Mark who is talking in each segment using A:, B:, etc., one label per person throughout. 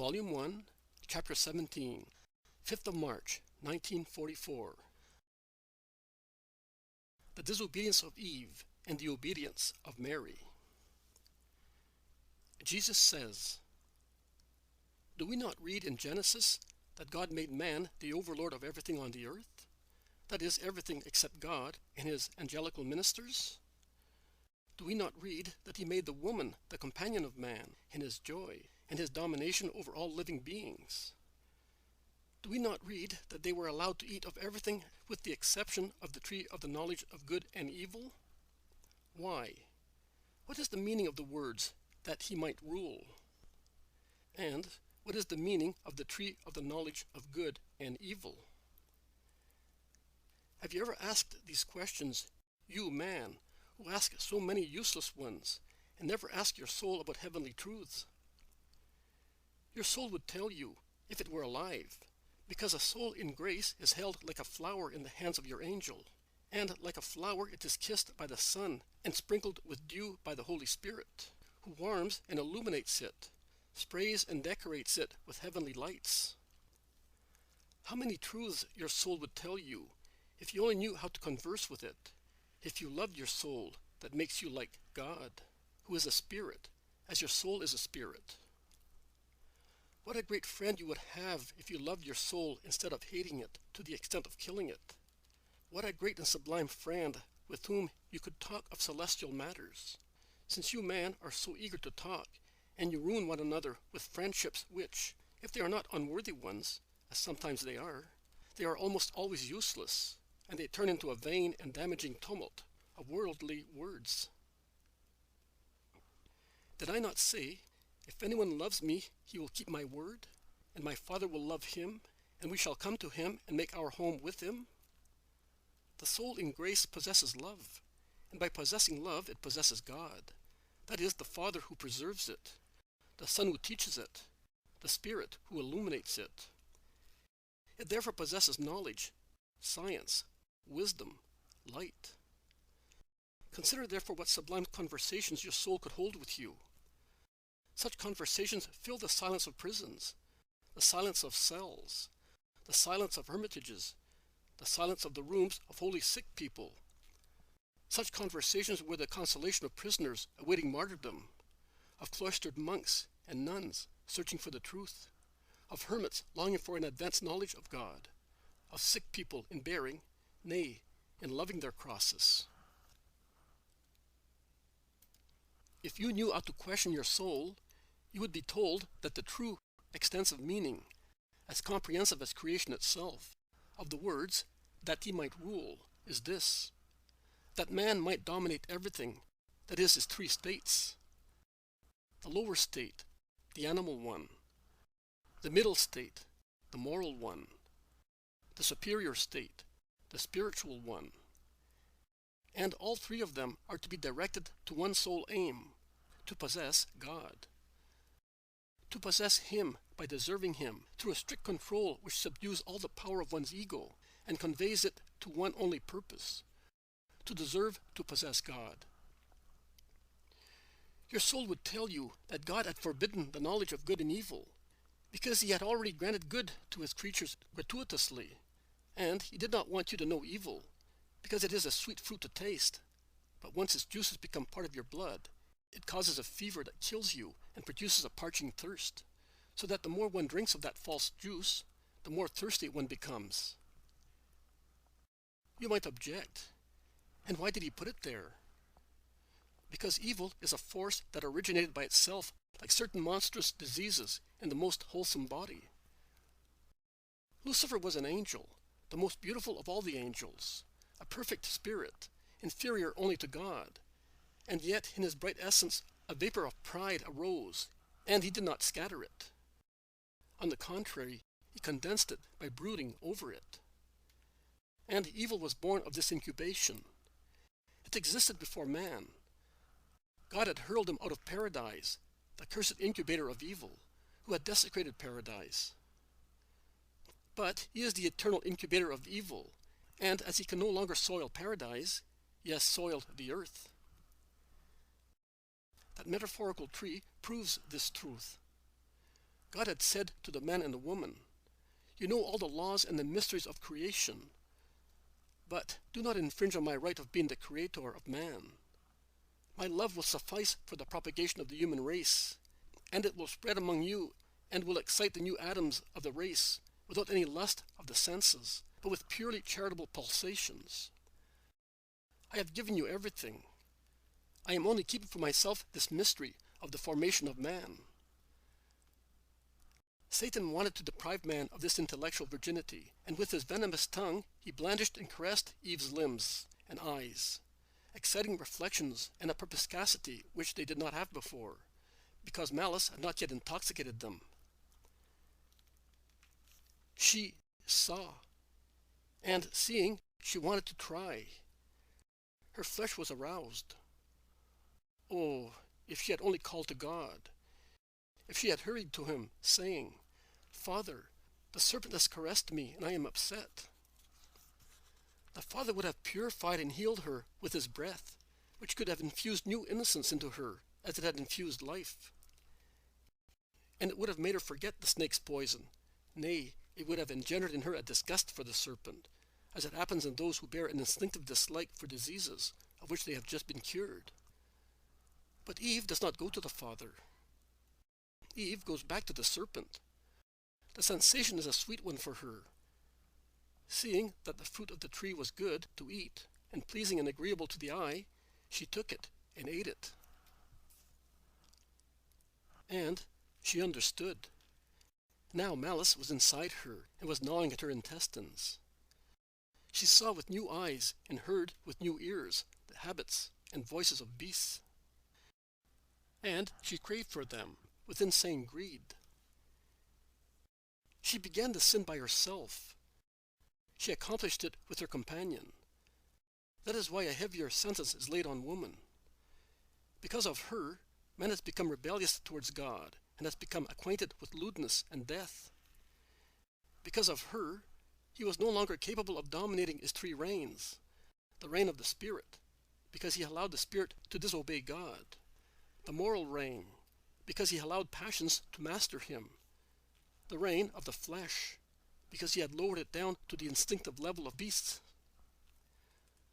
A: Volume 1, Chapter 17, 5th of March, 1944. The Disobedience of Eve and the Obedience of Mary. Jesus says, "Do we not read in Genesis that God made man the overlord of everything on the earth? That is, everything except God and his angelical ministers? Do we not read that he made the woman the companion of man in his joy and his domination over all living beings? Do we not read that they were allowed to eat of everything with the exception of the tree of the knowledge of good and evil? Why? What is the meaning of the words, that he might rule? And what is the meaning of the tree of the knowledge of good and evil?" Have you ever asked these questions, you man, who ask so many useless ones, and never ask your soul about heavenly truths? Your soul would tell you, if it were alive, because a soul in grace is held like a flower in the hands of your angel, and like a flower it is kissed by the sun and sprinkled with dew by the Holy Spirit, who warms and illuminates it, sprays and decorates it with heavenly lights. How many truths your soul would tell you, if you only knew how to converse with it, if you loved your soul that makes you like God, who is a spirit, as your soul is a spirit. What a great friend you would have if you loved your soul instead of hating it to the extent of killing it. What a great and sublime friend with whom you could talk of celestial matters, since you men are so eager to talk, and you ruin one another with friendships which, if they are not unworthy ones, as sometimes they are almost always useless, and they turn into a vain and damaging tumult of worldly words. Did I not say, if anyone loves me, he will keep my word, and my Father will love him, and we shall come to him and make our home with him? The soul in grace possesses love, and by possessing love it possesses God. That is, the Father who preserves it, the Son who teaches it, the Spirit who illuminates it. It therefore possesses knowledge, science, wisdom, light. Consider therefore what sublime conversations your soul could hold with you. Such conversations fill the silence of prisons, the silence of cells, the silence of hermitages, the silence of the rooms of holy sick people. Such conversations were the consolation of prisoners awaiting martyrdom, of cloistered monks and nuns searching for the truth, of hermits longing for an advanced knowledge of God, of sick people in bearing, nay, in loving their crosses. If you knew how to question your soul, you would be told that the true, extensive meaning, as comprehensive as creation itself, of the words, "that he might rule," is this: that man might dominate everything, that is, his three states. The lower state, the animal one; the middle state, the moral one; the superior state, the spiritual one. And all three of them are to be directed to one sole aim, to possess God. To possess him by deserving him through a strict control which subdues all the power of one's ego and conveys it to one only purpose: to deserve to possess God. Your soul would tell you that God had forbidden the knowledge of good and evil, because he had already granted good to his creatures gratuitously, and he did not want you to know evil, because it is a sweet fruit to taste, but once its juices become part of your blood, it causes a fever that kills you and produces a parching thirst, so that the more one drinks of that false juice, the more thirsty one becomes. You might object, and why did he put it there? Because evil is a force that originated by itself, like certain monstrous diseases, in the most wholesome body. Lucifer was an angel, the most beautiful of all the angels, a perfect spirit, inferior only to God, and yet in his bright essence a vapor of pride arose, and he did not scatter it. On the contrary, he condensed it by brooding over it. And evil was born of this incubation. It existed before man. God had hurled him out of paradise, the cursed incubator of evil, who had desecrated paradise. But he is the eternal incubator of evil, and as he can no longer soil paradise, he has soiled the earth. That metaphorical tree proves this truth. God had said to the man and the woman, "You know all the laws and the mysteries of creation, but do not infringe on my right of being the creator of man. My love will suffice for the propagation of the human race, and it will spread among you and will excite the new atoms of the race without any lust of the senses, but with purely charitable pulsations. I have given you everything. I am only keeping for myself this mystery of the formation of man." Satan wanted to deprive man of this intellectual virginity, and with his venomous tongue he blandished and caressed Eve's limbs and eyes, exciting reflections and a perspicacity which they did not have before, because malice had not yet intoxicated them. She saw, and seeing, she wanted to try. Her flesh was aroused. Oh, if she had only called to God! If she had hurried to him, saying, "Father, the serpent has caressed me, and I am upset." The Father would have purified and healed her with his breath, which could have infused new innocence into her, as it had infused life. And it would have made her forget the snake's poison. Nay, it would have engendered in her a disgust for the serpent, as it happens in those who bear an instinctive dislike for diseases of which they have just been cured. But Eve does not go to the Father. Eve goes back to the serpent. The sensation is a sweet one for her. Seeing that the fruit of the tree was good to eat, and pleasing and agreeable to the eye, she took it and ate it. And she understood. Now malice was inside her, and was gnawing at her intestines. She saw with new eyes, and heard with new ears, the habits and voices of beasts. And she craved for them, with insane greed. She began to sin by herself. She accomplished it with her companion. That is why a heavier sentence is laid on woman. Because of her, man has become rebellious towards God, and has become acquainted with lewdness and death. Because of her, he was no longer capable of dominating his three reigns, the reign of the Spirit, because he allowed the Spirit to disobey God, the moral reign, because he allowed passions to master him, the reign of the flesh, because he had lowered it down to the instinctive level of beasts.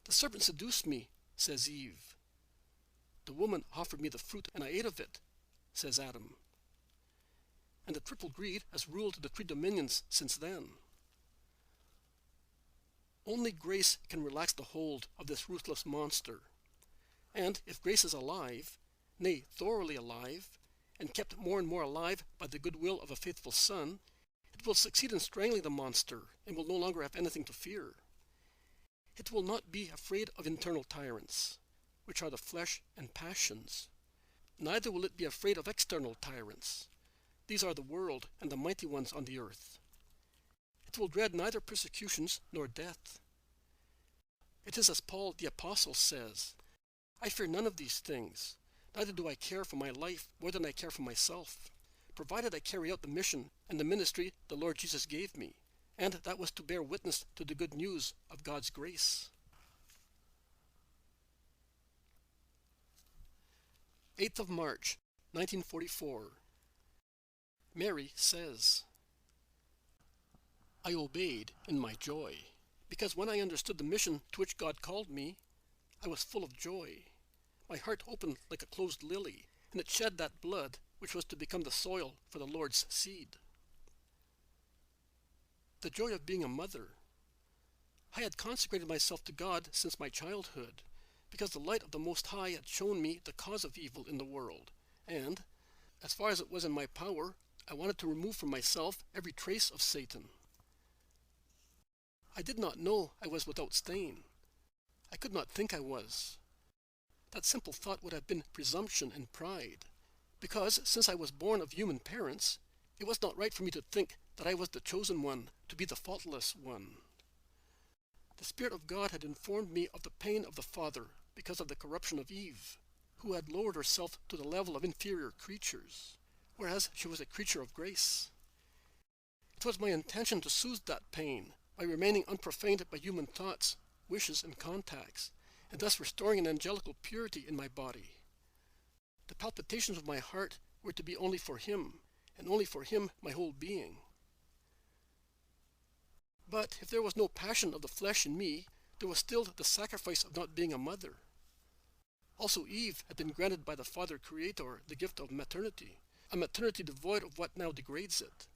A: "The serpent seduced me," says Eve. "The woman offered me the fruit, and I ate of it," says Adam. And the triple greed has ruled the three dominions since then. Only grace can relax the hold of this ruthless monster. And if grace is alive, nay, thoroughly alive, and kept more and more alive by the goodwill of a faithful Son, it will succeed in strangling the monster, and will no longer have anything to fear. It will not be afraid of internal tyrants, which are the flesh and passions. Neither will it be afraid of external tyrants. These are the world and the mighty ones on the earth. It will dread neither persecutions nor death. It is as Paul the Apostle says, "I fear none of these things, neither do I care for my life more than I care for myself, provided I carry out the mission and the ministry the Lord Jesus gave me, and that was to bear witness to the good news of God's grace." 8th of March, 1944. Mary says, "I obeyed in my joy, because when I understood the mission to which God called me, I was full of joy. My heart opened like a closed lily, and it shed that blood which was to become the soil for the Lord's seed." The joy of being a mother. I had consecrated myself to God since my childhood, because the light of the Most High had shown me the cause of evil in the world, and, as far as it was in my power, I wanted to remove from myself every trace of Satan. I did not know I was without stain. I could not think I was. That simple thought would have been presumption and pride, because since I was born of human parents, it was not right for me to think that I was the chosen one to be the faultless one. The Spirit of God had informed me of the pain of the Father because of the corruption of Eve, who had lowered herself to the level of inferior creatures, whereas she was a creature of grace. It was my intention to soothe that pain by remaining unprofaned by human thoughts, wishes, and contacts, and thus restoring an angelical purity in my body. The palpitations of my heart were to be only for him, and only for him my whole being. But if there was no passion of the flesh in me, there was still the sacrifice of not being a mother. Also Eve had been granted by the Father Creator the gift of maternity, a maternity devoid of what now degrades it.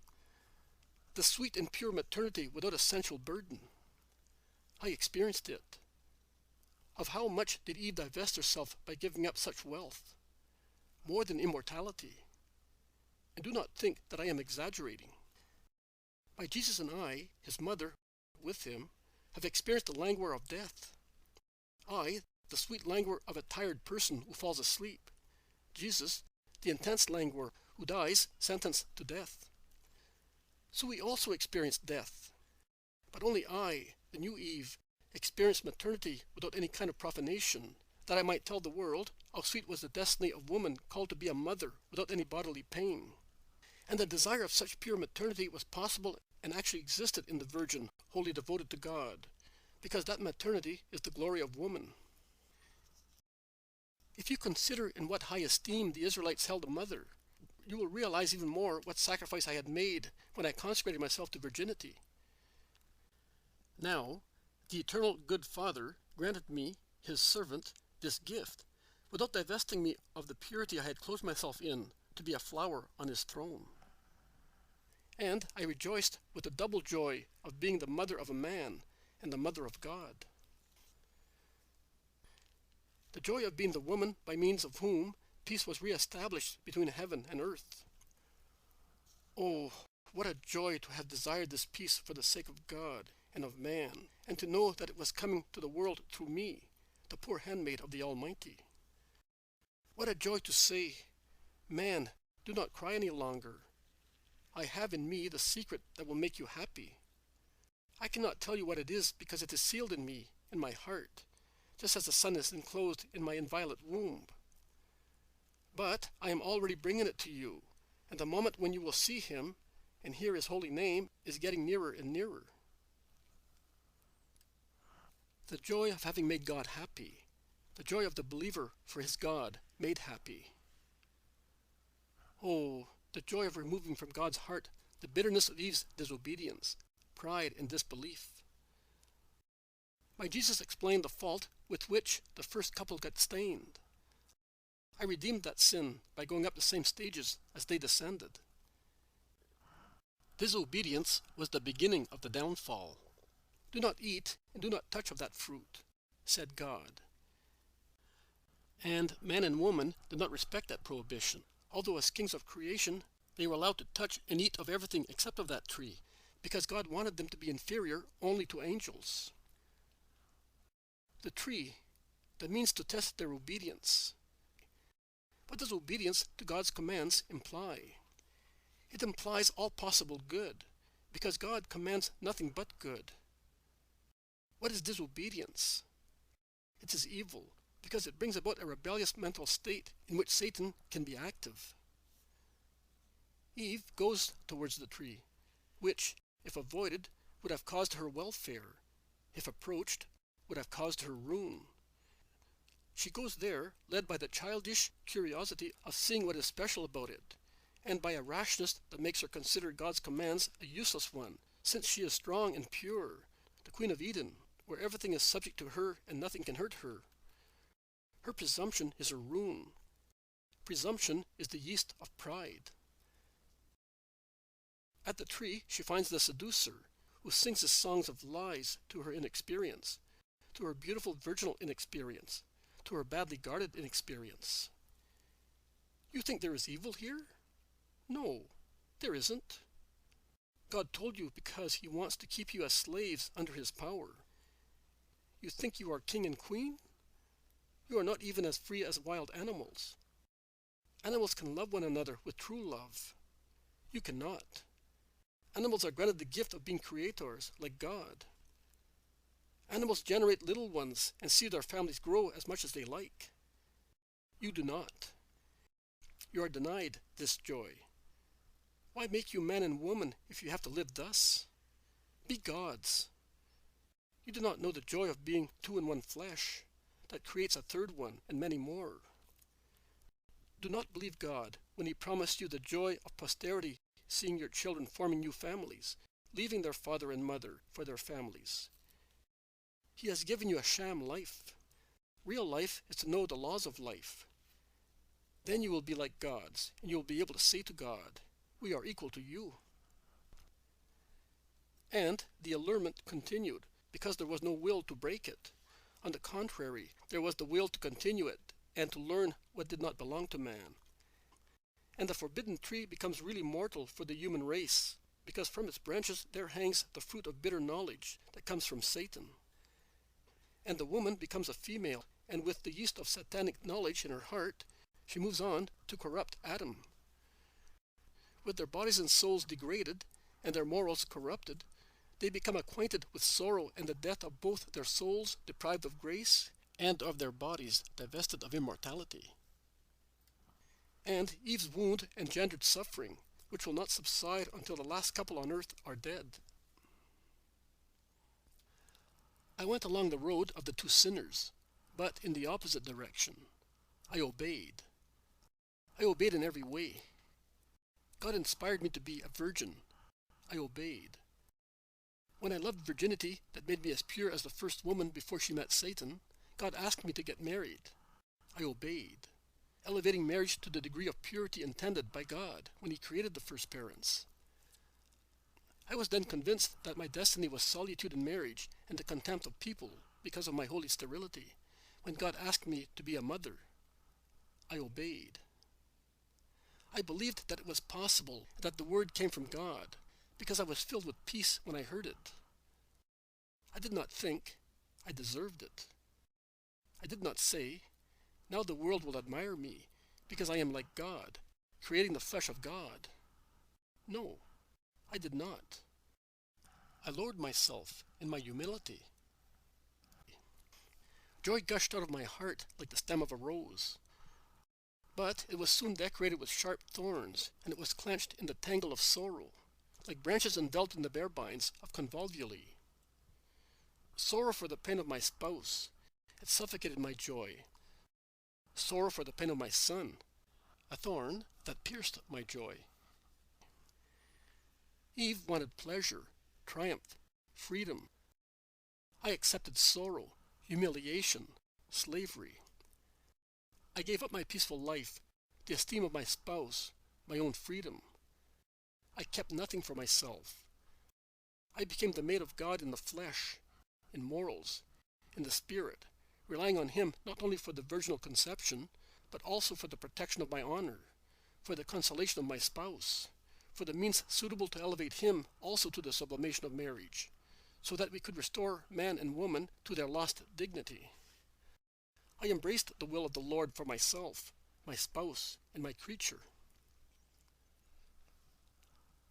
A: The sweet and pure maternity without a sensual burden. I experienced it. Of how much did Eve divest herself by giving up such wealth? More than immortality. And do not think that I am exaggerating. My Jesus and I, his mother, with him, have experienced the languor of death. I, the sweet languor of a tired person who falls asleep. Jesus, the intense languor who dies sentenced to death. So we also experienced death. But only I, the new Eve, experienced maternity without any kind of profanation, that I might tell the world how sweet was the destiny of woman called to be a mother without any bodily pain. And the desire of such pure maternity was possible and actually existed in the Virgin, wholly devoted to God, because that maternity is the glory of woman. If you consider in what high esteem the Israelites held a mother, you will realize even more what sacrifice I had made when I consecrated myself to virginity. Now, the eternal good Father granted me, his servant, this gift, without divesting me of the purity I had clothed myself in, to be a flower on his throne. And I rejoiced with the double joy of being the mother of a man and the mother of God. The joy of being the woman by means of whom peace was re-established between heaven and earth. Oh, what a joy to have desired this peace for the sake of God and of man, and to know that it was coming to the world through me, the poor handmaid of the Almighty. What a joy to say, "Man, do not cry any longer. I have in me the secret that will make you happy. I cannot tell you what it is because it is sealed in me, in my heart, just as the sun is enclosed in my inviolate womb. But I am already bringing it to you, and the moment when you will see him and hear his holy name is getting nearer and nearer." The joy of having made God happy, the joy of the believer for his God made happy. Oh, the joy of removing from God's heart the bitterness of Eve's disobedience, pride, and disbelief. My Jesus explained the fault with which the first couple got stained. I redeemed that sin by going up the same stages as they descended. Disobedience was the beginning of the downfall. "Do not eat and do not touch of that fruit," said God. And man and woman did not respect that prohibition, although as kings of creation they were allowed to touch and eat of everything except of that tree, because God wanted them to be inferior only to angels. The tree, the means to test their obedience. What does obedience to God's commands imply? It implies all possible good, because God commands nothing but good. What is disobedience? It is evil, because it brings about a rebellious mental state in which Satan can be active. Eve goes towards the tree, which, if avoided, would have caused her welfare, if approached, would have caused her ruin. She goes there, led by the childish curiosity of seeing what is special about it, and by a rashness that makes her consider God's commands a useless one, since she is strong and pure, the Queen of Eden, where everything is subject to her and nothing can hurt her. Her presumption is her ruin. Presumption is the yeast of pride. At the tree she finds the seducer, who sings his songs of lies to her inexperience, to her beautiful virginal inexperience, to her badly guarded inexperience. You think there is evil here? No, there isn't. God told you because he wants to keep you as slaves under his power. You think you are king and queen? You are not even as free as wild animals. Animals can love one another with true love. You cannot. Animals are granted the gift of being creators, like God. Animals generate little ones and see their families grow as much as they like. You do not. You are denied this joy. Why make you man and woman if you have to live thus? Be gods. You do not know the joy of being two in one flesh, that creates a third one and many more. do not believe God when He promised you the joy of posterity, seeing your children forming new families, leaving their father and mother for their families. He has given you a sham life. Real life is to know the laws of life. Then you will be like gods, and you will be able to say to God, "We are equal to you." And the allurement continued, because there was no will to break it. On the contrary, there was the will to continue it, and to learn what did not belong to man. And the forbidden tree becomes really mortal for the human race, because from its branches there hangs the fruit of bitter knowledge that comes from Satan. And the woman becomes a female, and with the yeast of satanic knowledge in her heart, she moves on to corrupt Adam. With their bodies and souls degraded, and their morals corrupted, they become acquainted with sorrow and the death of both their souls deprived of grace, and of their bodies divested of immortality. And Eve's wound engendered suffering, which will not subside until the last couple on earth are dead. I went along the road of the two sinners, but in the opposite direction. I obeyed. I obeyed in every way. God inspired me to be a virgin. I obeyed. When I loved virginity that made me as pure as the first woman before she met Satan, God asked me to get married. I obeyed, elevating marriage to the degree of purity intended by God when He created the first parents. I was then convinced that my destiny was solitude in marriage and the contempt of people because of my holy sterility. When God asked me to be a mother, I obeyed. I believed that it was possible, that the word came from God, because I was filled with peace when I heard it. I did not think I deserved it. I did not say, "Now the world will admire me, because I am like God, creating the flesh of God." No, I did not. I lowered myself in my humility. Joy gushed out of my heart like the stem of a rose. But it was soon decorated with sharp thorns, and it was clenched in the tangle of sorrow, like branches enveloped in the bare-binds of convolvuli. Sorrow for the pain of my spouse, it suffocated my joy. Sorrow for the pain of my son, a thorn that pierced my joy. Eve wanted pleasure, triumph, freedom. I accepted sorrow, humiliation, slavery. I gave up my peaceful life, the esteem of my spouse, my own freedom. I kept nothing for myself. I became the maid of God in the flesh, in morals, in the spirit, relying on Him not only for the virginal conception, but also for the protection of my honor, for the consolation of my spouse, for the means suitable to elevate him also to the sublimation of marriage, so that we could restore man and woman to their lost dignity. I embraced the will of the Lord for myself, my spouse, and my creature.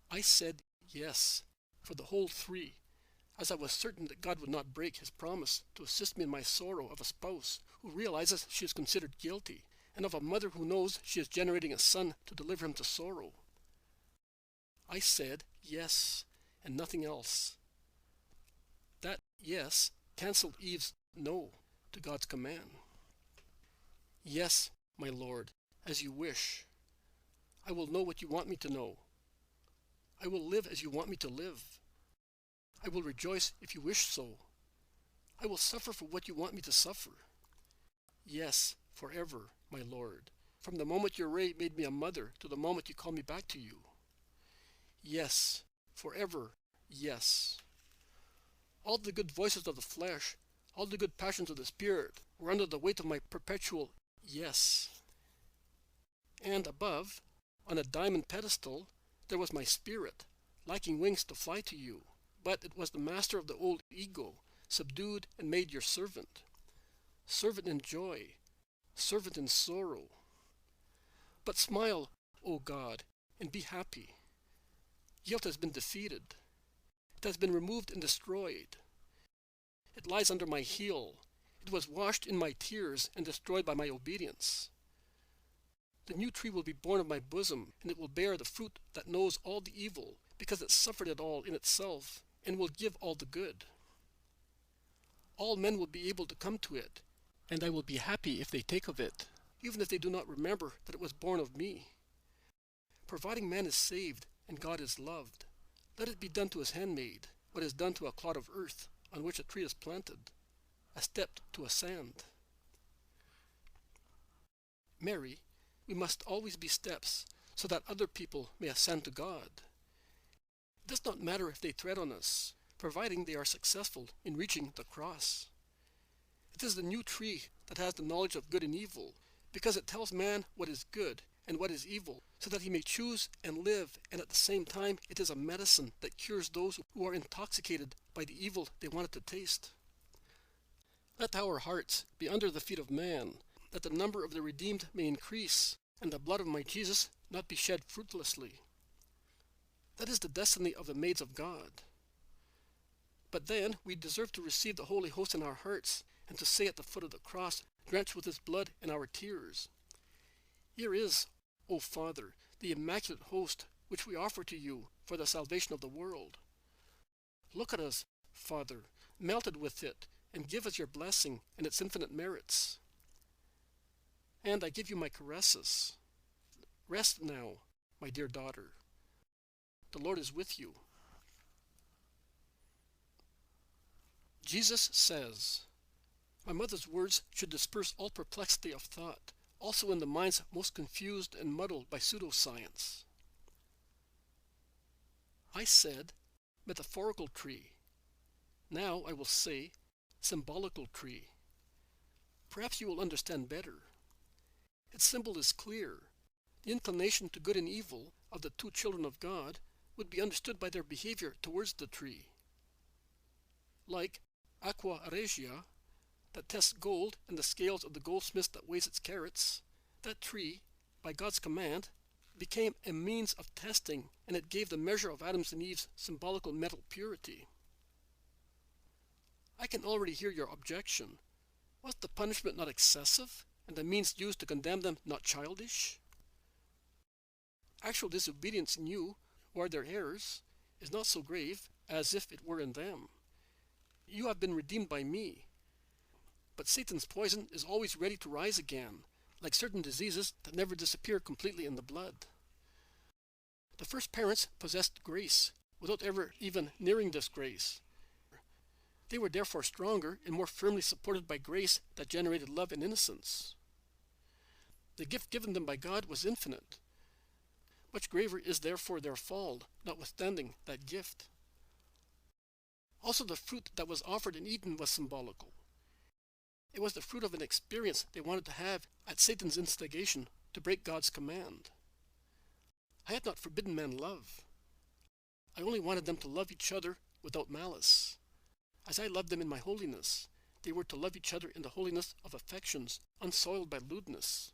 A: I said yes for the whole three, as I was certain that God would not break His promise to assist me in my sorrow of a spouse who realizes she is considered guilty, and of a mother who knows she is generating a son to deliver him to sorrow. I said yes, and nothing else. That yes canceled Eve's no to God's command. Yes, my Lord, as you wish. I will know what you want me to know. I will live as you want me to live. I will rejoice if you wish so. I will suffer for what you want me to suffer. Yes, forever, my Lord, from the moment your ray made me a mother to the moment you called me back to you. Yes, forever, yes. All the good voices of the flesh, all the good passions of the spirit were under the weight of my perpetual yes. And above, on a diamond pedestal, there was my spirit, lacking wings to fly to you, but it was the master of the old ego, subdued and made your servant. Servant in joy, servant in sorrow. But smile, O God, and be happy. Guilt has been defeated. It has been removed and destroyed. It lies under my heel. It was washed in my tears and destroyed by my obedience. The new tree will be born of my bosom, and it will bear the fruit that knows all the evil, because it suffered it all in itself, and will give all the good. All men will be able to come to it, and I will be happy if they take of it. even if they do not remember that it was born of me. Providing man is saved and God is loved, let it be done to his handmaid what is done to a clod of earth on which a tree is planted, a step to a sand. Mary, we must always be steps so that other people may ascend to God. It does not matter if they tread on us, providing they are successful in reaching the cross. It is the new tree that has the knowledge of good and evil, because it tells man what is good and what is evil, so that he may choose and live, and at the same time it is a medicine that cures those who are intoxicated by the evil they wanted to taste. Let our hearts be under the feet of man, that the number of the redeemed may increase, and the blood of my Jesus not be shed fruitlessly. That is the destiny of the maids of God. But then we deserve to receive the Holy Host in our hearts, and to say at the foot of the cross, drenched with his blood and our tears, "Here is, O Father, the immaculate host which we offer to you for the salvation of the world. Look at us, Father, melted with it, and give us your blessing and its infinite merits. And I give you my caresses. Rest now, my dear daughter. The Lord is with you." Jesus says, "My mother's words should disperse all perplexity of thought, also in the minds most confused and muddled by pseudoscience." I said metaphorical tree. Now I will say symbolical tree. Perhaps you will understand better. Its symbol is clear. The inclination to good and evil of the two children of God would be understood by their behavior towards the tree. Like aqua regia, that tests gold in the scales of the goldsmith that weighs its carats, that tree, by God's command, became a means of testing, and it gave the measure of Adam's and Eve's symbolical mental purity. I can already hear your objection. Was the punishment not excessive, and the means used to condemn them not childish? Actual disobedience in you, who are their heirs, is not so grave as if it were in them. You have been redeemed by me. But Satan's poison is always ready to rise again, like certain diseases that never disappear completely in the blood. The first parents possessed grace, without ever even nearing this grace. They were therefore stronger and more firmly supported by grace that generated love and innocence. The gift given them by God was infinite. Much graver is therefore their fall, notwithstanding that gift. Also, the fruit that was offered and eaten was symbolical. It was the fruit of an experience they wanted to have at Satan's instigation to break God's command. I had not forbidden men love. I only wanted them to love each other without malice. As I loved them in my holiness, they were to love each other in the holiness of affections, unsoiled by lewdness.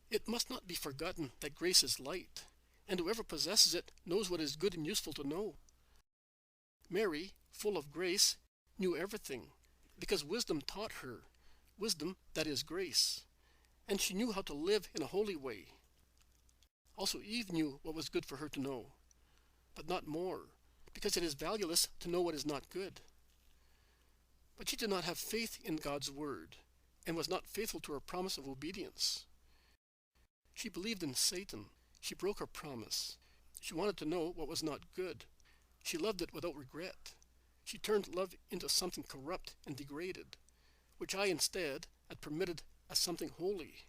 A: It must not be forgotten that grace is light, and whoever possesses it knows what is good and useful to know. Mary, full of grace, knew everything, because wisdom taught her, wisdom that is grace, and she knew how to live in a holy way. Also Eve knew what was good for her to know, but not more, because it is valueless to know what is not good. But she did not have faith in God's word, and was not faithful to her promise of obedience. She believed in Satan. She broke her promise. She wanted to know what was not good. She loved it without regret. She turned love into something corrupt and degraded, which I instead had permitted as something holy.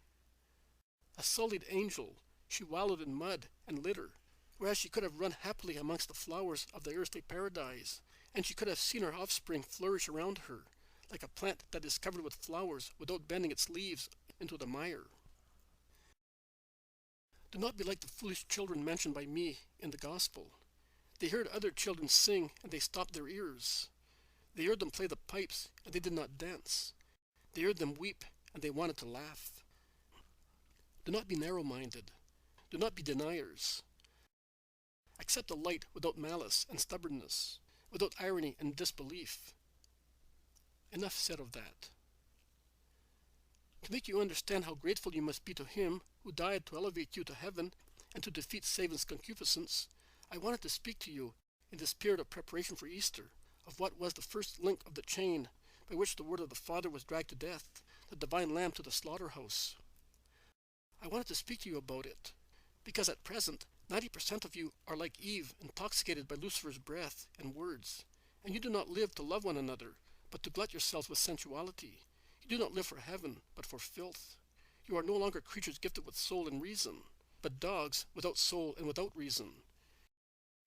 A: A sullied angel, she wallowed in mud and litter, whereas she could have run happily amongst the flowers of the earthly paradise, and she could have seen her offspring flourish around her, like a plant that is covered with flowers without bending its leaves into the mire. Do not be like the foolish children mentioned by me in the Gospel. They heard other children sing, and they stopped their ears. They heard them play the pipes, and they did not dance. They heard them weep, and they wanted to laugh. Do not be narrow-minded. Do not be deniers. Accept the light without malice and stubbornness, without irony and disbelief. Enough said of that. To make you understand how grateful you must be to Him who died to elevate you to heaven and to defeat Satan's concupiscence, I wanted to speak to you in this period of preparation for Easter of what was the first link of the chain by which the word of the Father was dragged to death, the divine lamb to the slaughterhouse. I wanted to speak to you about it, because at present 90% of you are like Eve, intoxicated by Lucifer's breath and words, and you do not live to love one another, but to glut yourselves with sensuality. You do not live for heaven, but for filth. You are no longer creatures gifted with soul and reason, but dogs without soul and without reason.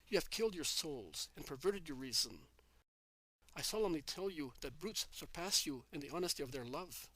A: You have killed your souls and perverted your reason. I solemnly tell you that brutes surpass you in the honesty of their love.